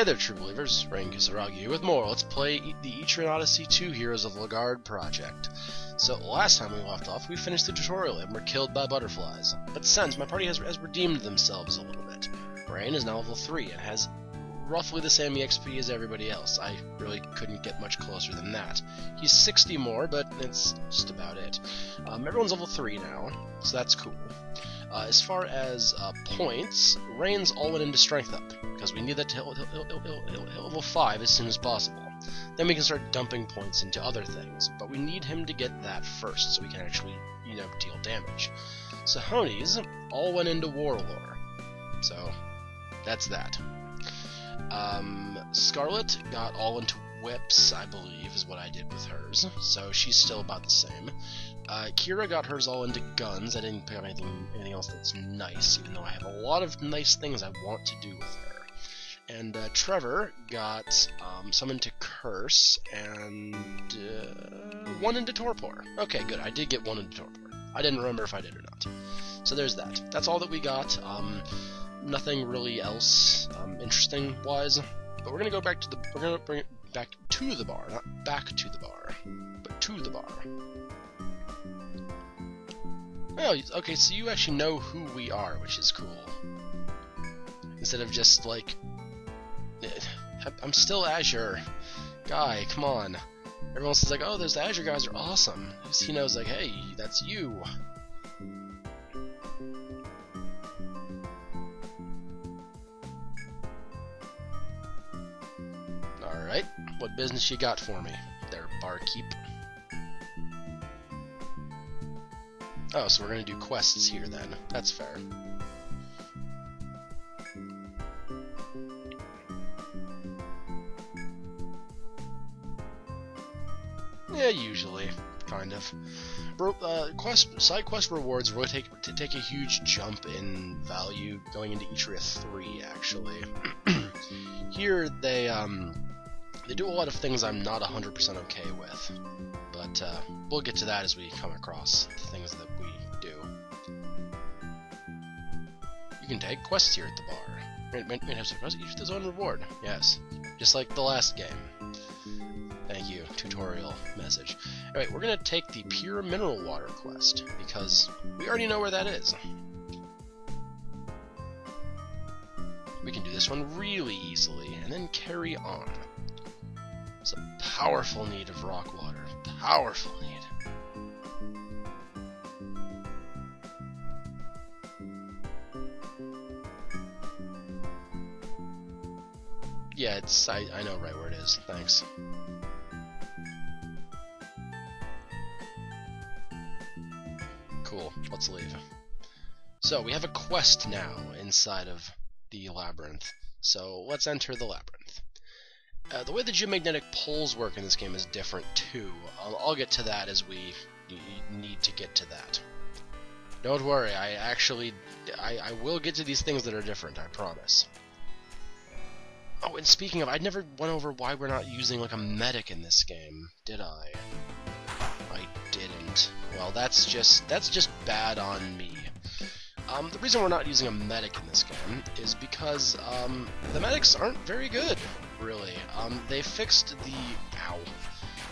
Hey there, true believers, Rain Kisaragi with more. Let's play the Etrian Odyssey 2 Heroes of Lagard project. So, last time we left off, we finished the tutorial and were killed by butterflies. But since my party has redeemed themselves a little bit. Rain is now level 3 and has roughly the same EXP as everybody else. I really couldn't get much closer than that. He's 60 more, but it's just about it. Everyone's level 3 now, so that's cool. As far as points, Rain's all went into strength up, because we need that to level 5 as soon as possible. Then we can start dumping points into other things, but we need him to get that first so we can actually, deal damage. Sahoni's all went into Warlore, so that's that. Scarlet got all into Whips, I believe, is what I did with hers, so she's still about the same. Kira got hers all into guns. I didn't pick up anything else that's nice, even though I have a lot of nice things I want to do with her. And Trevor got some into Curse, and one into Torpor. Okay, good, I did get one into Torpor. I didn't remember if I did or not. So there's that. That's all that we got. Nothing really else interesting-wise. But we're gonna go back to the... We're gonna bring it back to the bar, not back to the bar, but to the bar. Oh, okay, so you actually know who we are, which is cool. Instead of just, like... I'm still Azure. Guy, come on. Everyone else is like, oh, those Azure guys are awesome. He knows, like, hey, that's you. Alright, what business you got for me there, barkeep? Oh, so we're gonna do quests here then. That's fair. Yeah, usually. Kind of. Side quest rewards really take a huge jump in value going into Etria 3, actually. Here, they do a lot of things I'm not 100% okay with. But we'll get to that as we come across the things that we do. You can take quests here at the bar. Each with his own reward. Yes, just like the last game. Thank you, tutorial message. Alright, we're gonna take the Pure Mineral Water quest, because we already know where that is. We can do this one really easily, and then carry on. It's a powerful need of rock water. Powerful need. Yeah, I know right where it is. Thanks. Cool. Let's leave. So, we have a quest now inside of the labyrinth. So, let's enter the labyrinth. The way the geomagnetic poles work in this game is different too. I'll get to that as we need to get to that. Don't worry, I will get to these things that are different, I promise. Oh, and speaking of, I never went over why we're not using like a medic in this game, did I? I didn't. Well, that's just bad on me. The reason we're not using a medic in this game is because the medics aren't very good, really. They fixed the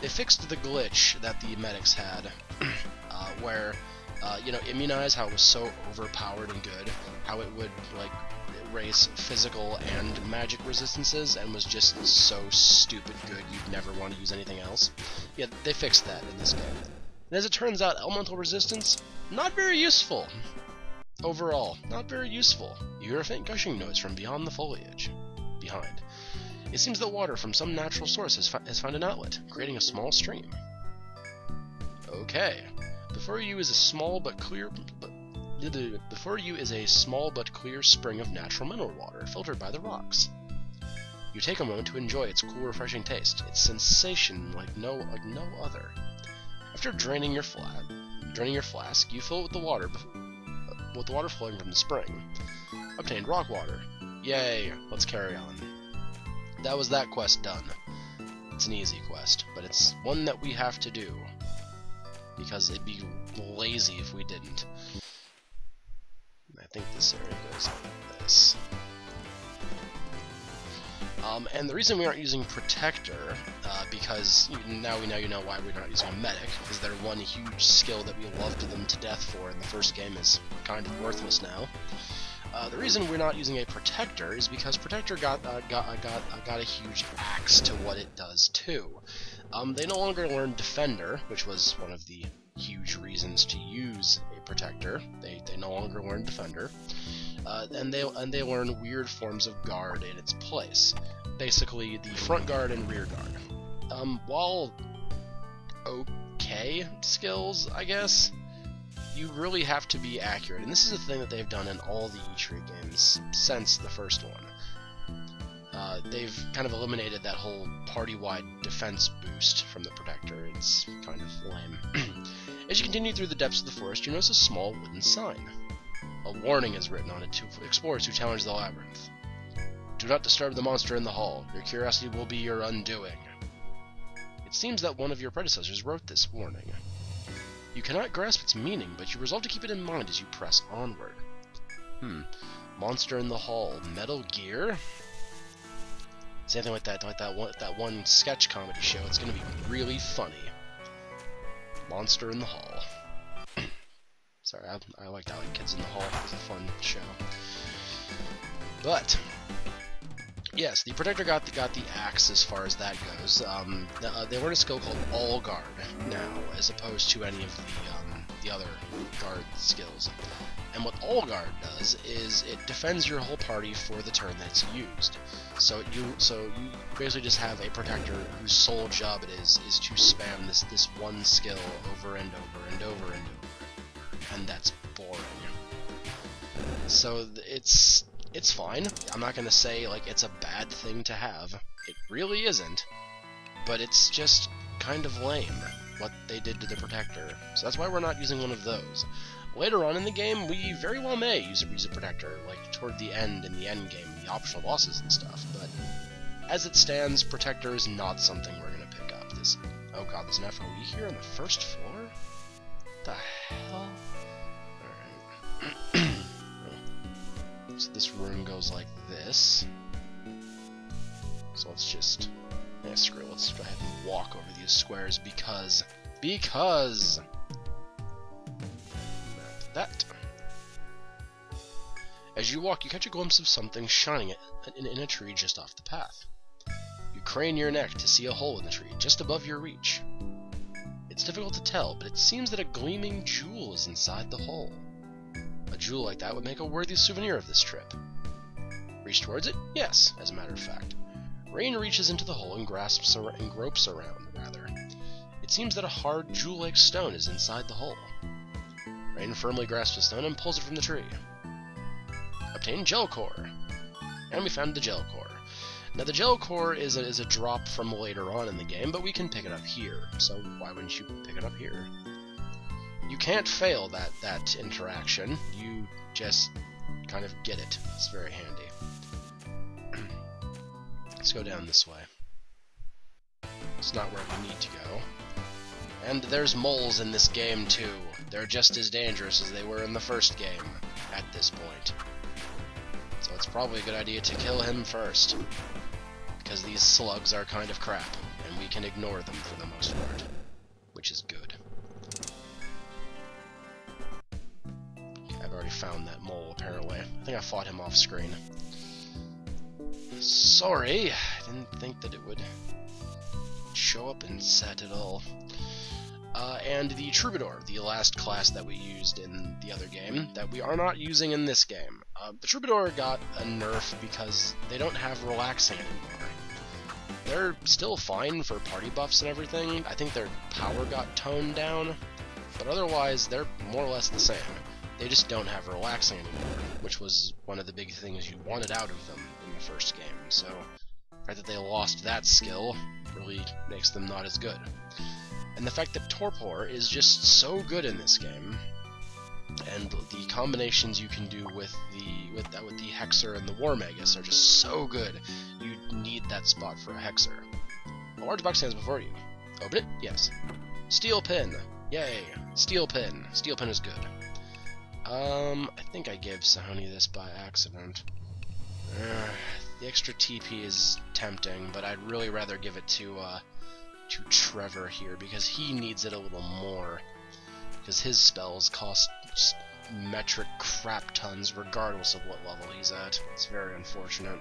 glitch that the medics had, where immunize, how it was so overpowered and good, how it would like raise physical and magic resistances, and was just so stupid good you'd never want to use anything else. Yeah, they fixed that in this game. And as it turns out, elemental resistance, not very useful. Overall, not very useful. You hear a faint gushing noise from beyond the foliage. Behind. It seems that water from some natural source has found an outlet, creating a small stream. Okay. Before you is a small but clear spring of natural mineral water, filtered by the rocks. You take a moment to enjoy its cool, refreshing taste. Its sensation like no other. After draining your flask, you fill it with the water flowing from the spring. Obtained rock water. Yay! Let's carry on. That was that quest done. It's an easy quest, but it's one that we have to do, because it'd be lazy if we didn't. I think this area goes like this. And the reason we aren't using Protector, because now you know why we're not using a Medic, because their one huge skill that we loved them to death for in the first game is kind of worthless now. The reason we're not using a Protector is because Protector got a huge axe to what it does too. They no longer learn Defender, which was one of the huge reasons to use a Protector. They no longer learn Defender. And they learn weird forms of guard in its place. Basically, the front guard and rear guard. While okay skills, I guess, you really have to be accurate, and this is a thing that they've done in all the Etrian games since the first one. They've kind of eliminated that whole party-wide defense boost from the Protector. It's kind of lame. As you continue through the depths of the forest, you notice a small wooden sign. A warning is written on it to explorers who challenge the labyrinth. Do not disturb the monster in the hall. Your curiosity will be your undoing. It seems that one of your predecessors wrote this warning. You cannot grasp its meaning, but you resolve to keep it in mind as you press onward. Monster in the hall. Metal Gear? It's anything like that one sketch comedy show. It's going to be really funny. Monster in the hall. Sorry, I like Kids in the Hall. It's a fun show. But yes, the Protector got the axe as far as that goes. They learn a skill called All Guard now, as opposed to any of the other guard skills. And what All Guard does is it defends your whole party for the turn that it's used. So you basically just have a Protector whose sole job it is to spam this one skill over and over and over and over. And that's boring. So it's fine. I'm not gonna say like it's a bad thing to have. It really isn't. But it's just kind of lame what they did to the Protector. So that's why we're not using one of those. Later on in the game, we very well may use a Protector, like toward the end in the end game, the optional bosses and stuff. But as it stands, Protector is not something we're gonna pick up. Oh god, there's an FOE here on the first floor? What the hell? So this room goes like this. So let's just... screw it, let's go ahead and walk over these squares because... That. As you walk, you catch a glimpse of something shining in a tree just off the path. You crane your neck to see a hole in the tree just above your reach. It's difficult to tell, but it seems that a gleaming jewel is inside the hole. A jewel like that would make a worthy souvenir of this trip. Reach towards it? Yes, as a matter of fact. Rain reaches into the hole and gropes around, rather. It seems that a hard, jewel-like stone is inside the hole. Rain firmly grasps the stone and pulls it from the tree. Obtain gel core. And we found the gel core. Now the gel core is a drop from later on in the game, but we can pick it up here. So why wouldn't you pick it up here? You can't fail that interaction. You just kind of get it. It's very handy. Let's go down this way. It's not where we need to go. And there's moles in this game too. They're just as dangerous as they were in the first game at this point. So it's probably a good idea to kill him first, because these slugs are kind of crap, and we can ignore them for the most part, which is good. I've already found that mole, apparently. I think I fought him off screen. Sorry, I didn't think that it would show up in set at all. And the Troubadour, the last class that we used in the other game, that we are not using in this game. The Troubadour got a nerf because they don't have relaxing anymore. They're still fine for party buffs and everything. I think their power got toned down, but otherwise they're more or less the same. They just don't have relaxing anymore, which was one of the big things you wanted out of them in the first game. So the fact that they lost that skill really makes them not as good. And the fact that Torpor is just so good in this game, and the combinations you can do with the Hexer and the War Magus are just so good. You need that spot for a Hexer. A large box stands before you. Open it? Yes. Steel Pin. Yay. Steel Pin. Steel Pin is good. I think I gave Sahoni this by accident. I The extra TP is tempting, but I'd really rather give it to Trevor here, because he needs it a little more. Because his spells cost just metric crap tons regardless of what level he's at. It's very unfortunate.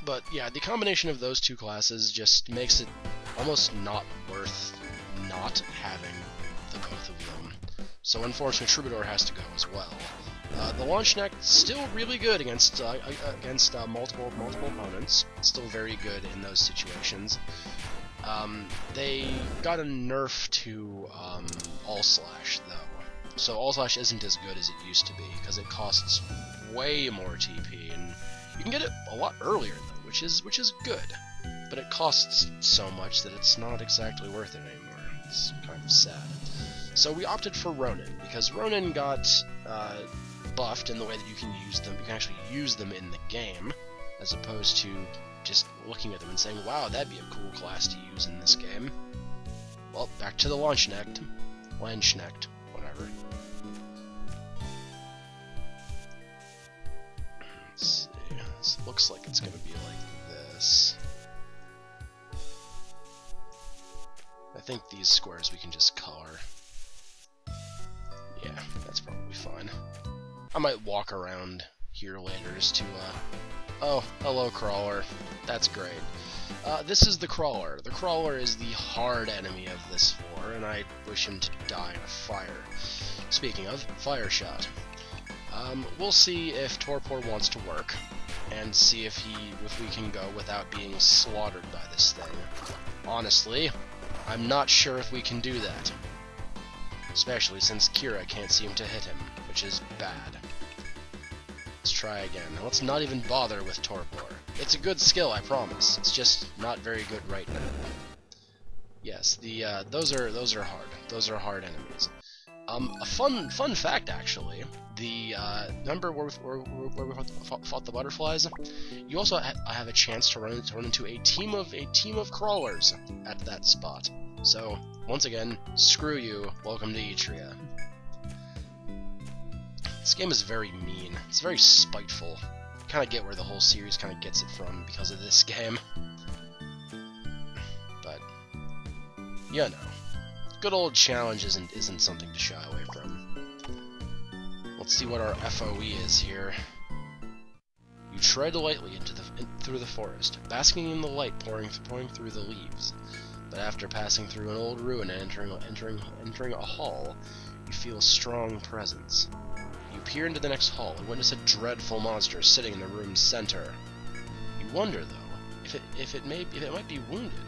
But yeah, the combination of those two classes just makes it almost not worth not having the both of them. So unfortunately, Troubadour has to go as well. The Launch Neck still really good against multiple opponents. Still very good in those situations. They got a nerf to All Slash though, so All Slash isn't as good as it used to be because it costs way more TP, and you can get it a lot earlier though, which is good. But it costs so much that it's not exactly worth it anymore. It's kind of sad. So we opted for Ronin because Ronin got buffed in the way that you can use them. You can actually use them in the game, as opposed to just looking at them and saying, wow, that'd be a cool class to use in this game. Well, back to the Landsknecht, whatever. Let's see, this looks like it's gonna be like this. I think these squares we can just color. Yeah, that's probably fine. I might walk around here later just to, oh, hello, Crawler. That's great. This is the Crawler. The Crawler is the hard enemy of this floor, and I wish him to die in a fire. Speaking of, fire shot. We'll see if Torpor wants to work, and see if we can go without being slaughtered by this thing. Honestly, I'm not sure if we can do that. Especially since Kira can't seem to hit him, which is bad. Let's try again. Let's not even bother with Torpor. It's a good skill, I promise. It's just not very good right now. Yes, those are hard. Those are hard enemies. A fun fact actually. Remember where we fought the butterflies? You also have a chance to run into a team of crawlers at that spot. So once again, screw you. Welcome to Etria. This game is very mean. It's very spiteful. I kind of get where the whole series kind of gets it from because of this game. But you know, good old challenge isn't something to shy away from. Let's see what our FOE is here. You tread lightly through the forest, basking in the light pouring through the leaves. But after passing through an old ruin and entering a hall, you feel a strong presence. You peer into the next hall and witness a dreadful monster sitting in the room's center. You wonder, though, if it might be wounded.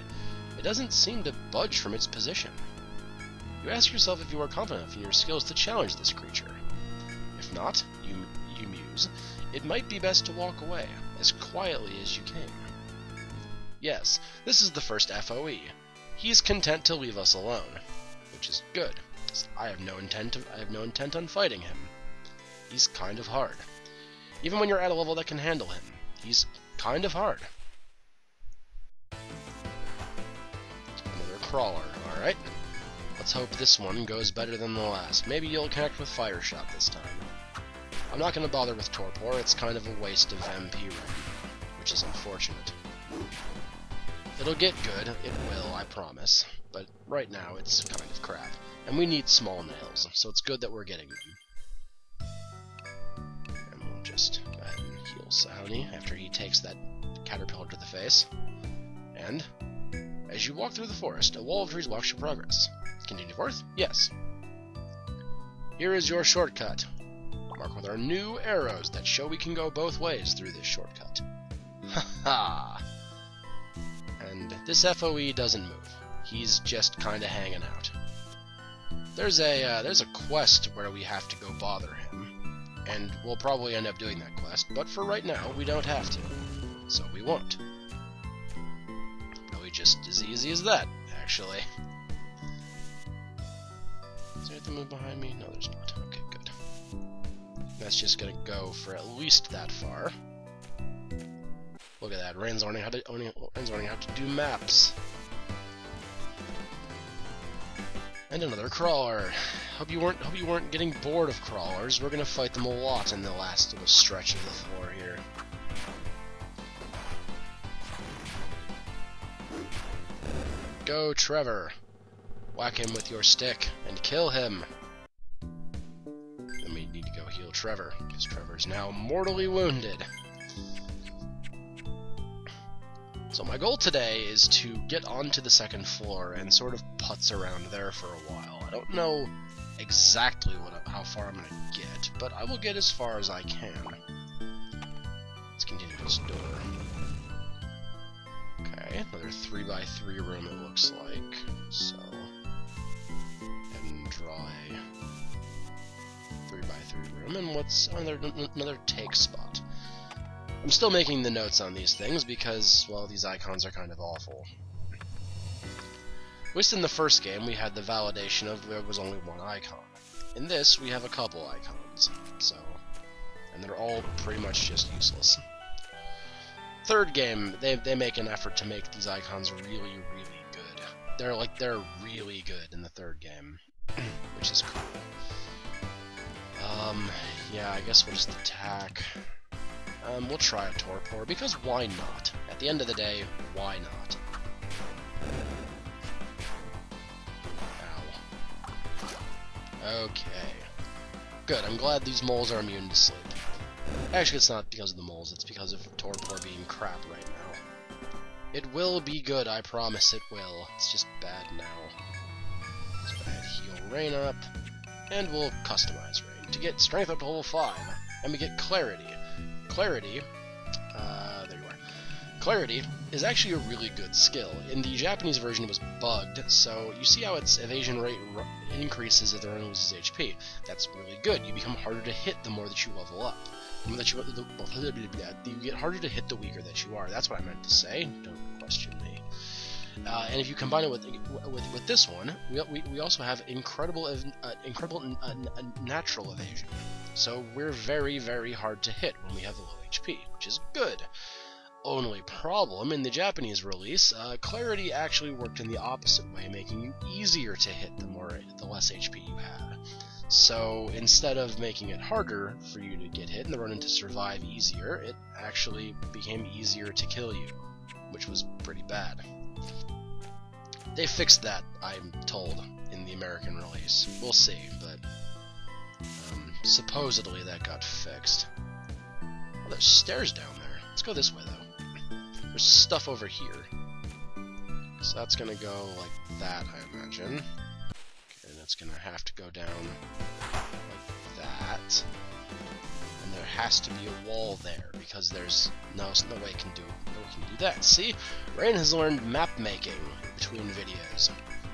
It doesn't seem to budge from its position. You ask yourself if you are confident enough in your skills to challenge this creature. If not, you muse, it might be best to walk away, as quietly as you came. Yes, this is the first FOE. He's content to leave us alone, which is good. I have no intent on fighting him. He's kind of hard. Even when you're at a level that can handle him, he's kind of hard. Another crawler, alright. Let's hope this one goes better than the last. Maybe you'll connect with Fire Shot this time. I'm not going to bother with Torpor, it's kind of a waste of MP right now, which is unfortunate. It'll get good, it will, I promise, but right now it's kind of crap. And we need small nails, so it's good that we're getting them. And we'll just go ahead and heal Saoni after he takes that caterpillar to the face. And as you walk through the forest, a wall of trees blocks your progress. Continue forth? Yes. Here is your shortcut. Mark with our new arrows that show we can go both ways through this shortcut. Ha-ha! And this FOE doesn't move. He's just kinda hanging out. There's a quest where we have to go bother him, and we'll probably end up doing that quest, but for right now, we don't have to. So we won't. Probably just as easy as that, actually. Is there anything move behind me? No, there's not. Okay, good. That's just gonna go for at least that far. Look at that, Rain's learning how to do maps. And another crawler. Hope you weren't getting bored of crawlers. We're gonna fight them a lot in the last little stretch of the floor here. Go, Trevor. Whack him with your stick and kill him. Then we need to go heal Trevor, because Trevor's now mortally wounded. So my goal today is to get onto the second floor and sort of putz around there for a while. I don't know exactly how far I'm going to get, but I will get as far as I can. Let's continue this door. Okay, another 3x3 room it looks like. So, and draw a 3x3 room, and what's another take spot. I'm still making the notes on these things because, well, these icons are kind of awful. At least in the first game, we had the validation of there was only one icon. In this, we have a couple icons, so, and they're all pretty much just useless. Third game, they make an effort to make these icons really, really good. They're really good in the third game, which is cool. Yeah, I guess we'll just attack. We'll try a torpor, because why not? At the end of the day, why not? Ow. Okay. Good, I'm glad these moles are immune to sleep. Actually, it's not because of the moles, it's because of torpor being crap right now. It will be good, I promise it will. It's just bad now. Let's go ahead and heal Rain up, and we'll customize Rain to get strength up to level 5, and we get clarity. Clarity, there you are. Clarity is actually a really good skill. In the Japanese version it was bugged, so you see how its evasion rate increases if the runner loses HP. That's really good. You become harder to hit the more that you level up. The more that you get harder to hit the weaker that you are. That's what I meant to say. Don't question me. And if you combine it with this one, we also have incredible natural evasion. So we're very, very hard to hit when we have low HP, which is good. Only problem, in the Japanese release, Clarity actually worked in the opposite way, making you easier to hit the less HP you had. So instead of making it harder for you to get hit and the run-in to survive easier, it actually became easier to kill you, which was pretty bad. They fixed that, I'm told, in the American release. We'll see, but supposedly that got fixed. Oh, there's stairs down there. Let's go this way, though. There's stuff over here. So that's gonna go like that, I imagine. Okay, that's gonna have to go down like that. And there has to be a wall there, because there's no way it can do that. See? Rain has learned map making between videos,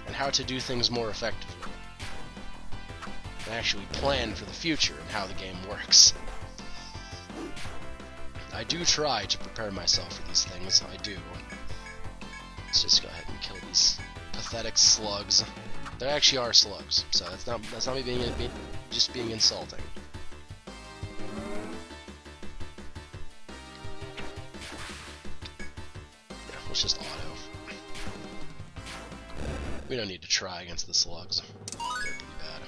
and how to do things more effectively. And actually plan for the future and how the game works. I do try to prepare myself for these things, I do. Let's just go ahead and kill these pathetic slugs. There actually are slugs, so that's not me just being insulting. Yeah, let's just auto. We don't need to try against the slugs. They're pretty bad.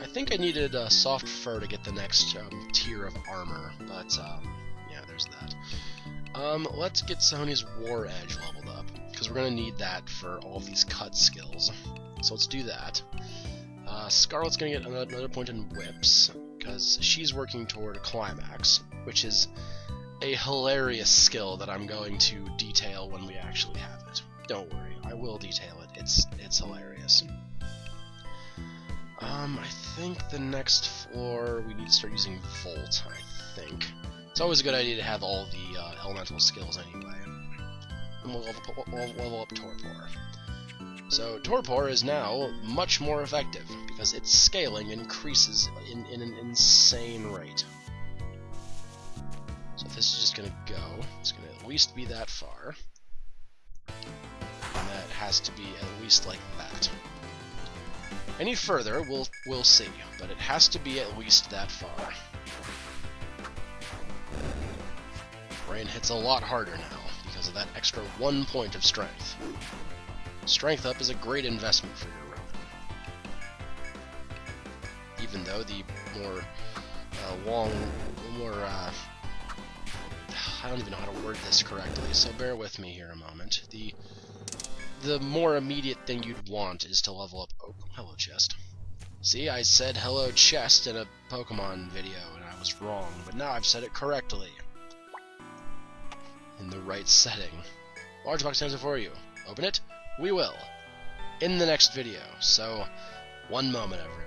I think I needed a soft fur to get the next tier of armor, but yeah, there's that. Let's get Sony's War Edge leveled up, because we're going to need that for all of these cut skills. So let's do that. Scarlet's going to get another point in whips, because she's working toward a climax, which is a hilarious skill that I'm going to detail when we actually have it. Don't worry, I will detail it. It's hilarious. I think the next floor we need to start using Volt, I think. It's always a good idea to have all the elemental skills anyway. And we'll level up Torpor. So Torpor is now much more effective, because its scaling increases in an insane rate. So if this is just going to go, it's going to at least be that far. And that has to be at least like that. Any further, we'll see, but it has to be at least that far. Rain hits a lot harder now, because of that extra 1 point of strength. Strength up is a great investment for your run. Even though the more I don't even know how to word this correctly, so bear with me here a moment. The more immediate thing you'd want is to level up... Oh, hello, chest. See, I said hello, chest in a Pokemon video, and I was wrong, but now I've said it correctly. In the right setting. Large box answer for you. Open it? We will. In the next video. So, one moment, everyone.